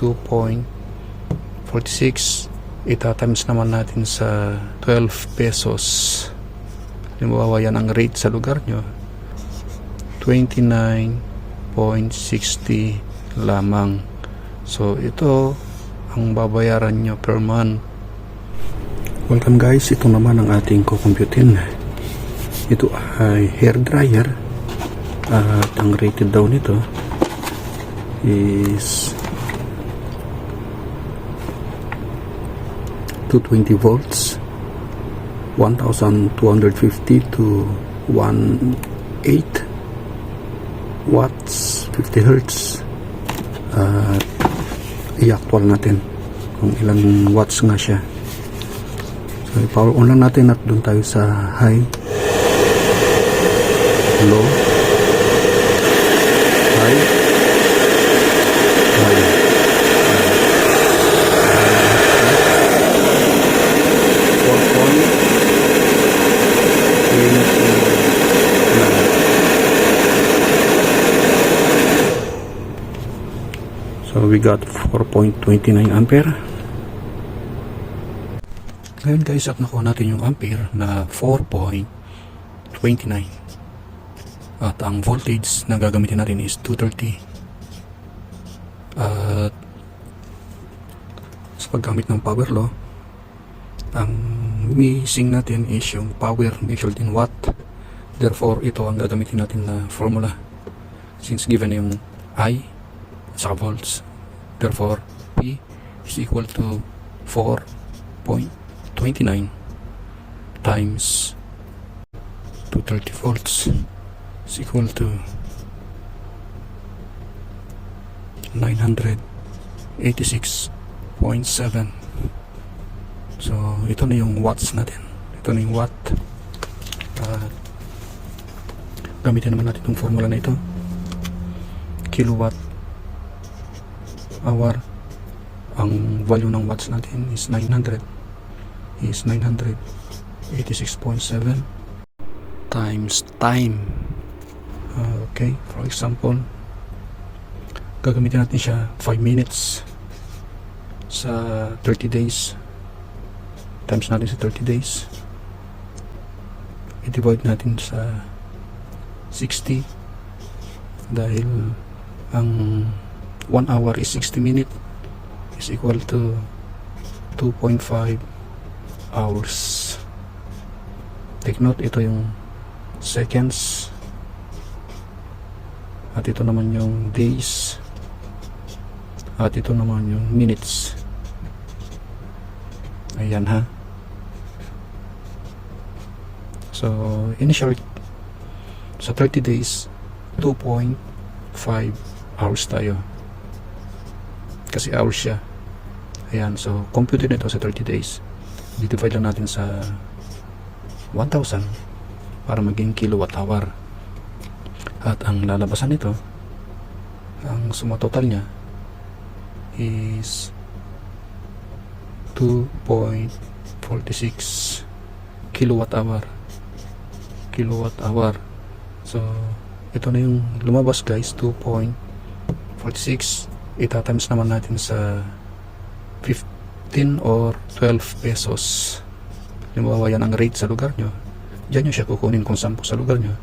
2.46. Ita-times naman natin sa 12 pesos. Halimbawa yan ang rate sa lugar nyo, 29.60 lamang. So ito ang babayaran nyo per month. Welcome guys, ito naman ang ating kukumputin. Ito ay hair dryer at ang rated daw nito is 220 volts, 1250 to 18 watts, 50 hertz. I-actual natin kung ilang watts nga siya. So i-power on lang natin at doon tayo sa high, low, high, high. So we got 4.29 ampere. Ngayon guys, at nakuha natin yung ampere na 4.29. At ang voltage na gagamitin natin is 230. At sa paggamit ng power law, ang missing natin is yung power measured in watt. Therefore, ito ang gagamitin natin na formula. Since given yung I sa volts, therefore P is equal to 4.29 times 230 volts is equal to 986.7. So ito na yung watts natin, ito na yung watt. Gamitin naman natin itong formula na ito, kilowatt hour. Ang value ng watts natin is 986.7 times time. Okay, for example, gagamitin natin siya 5 minutes sa 30 days. Times natin sa 30 days, i-divide natin sa 60 dahil ang 1 hour is 60 minutes is equal to 2.5 hours. Take note, ito yung seconds at ito naman yung days at ito naman yung minutes. Ayan ha. So in short, sa 30 days 2.5 hours tayo kasi hours siya. Ayan, so compute nito sa 30 days, divide lang natin sa 1,000 para maging kilowatt hour. At ang lalabasan nito, ang suma total nya is 2.46 kilowatt hour. So ito na yung lumabas guys, 2.46. Ita-times naman natin sa 15 or 12 pesos. Halimbawa yan ang rate sa lugar nyo, dyan nyo siya kukunin. Kung 10 sa lugar nyo,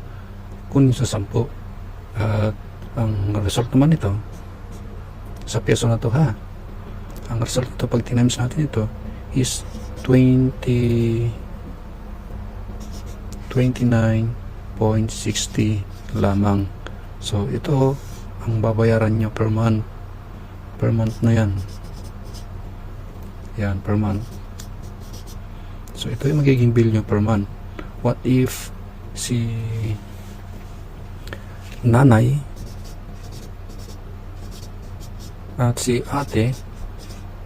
kunin sa 10. At ang result naman nito sa peso na to ha, ang result nito pag tinimes natin ito is 29.60 lamang. So ito ang babayaran nyo per month. Per month na yan. Yan, per month. So ito yung magiging bill nyo per month. What if si nanay at si ate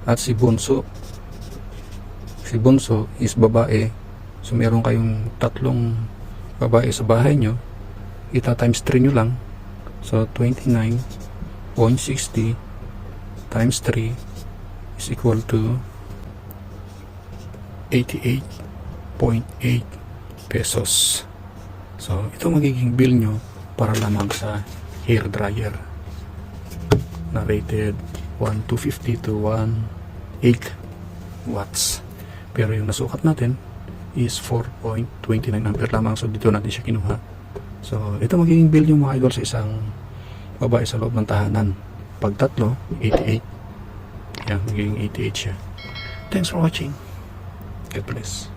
at si bunso is babae, so meron kayong tatlong babae sa bahay nyo, ita times 3 nyo lang. So 29.60 times 3 is equal to 88.8 pesos. So ito magiging bill nyo para lamang sa hair dryer na rated 250 to 1.8 watts. Pero yung nasukat natin is 4.29 ampere lamang. So dito natin siya kinuha. So ito magiging build yung mga idol sa isang babae sa loob ng tahanan. Pag tatlo, 88. Yan, magiging 88 siya. Thanks for watching. God bless.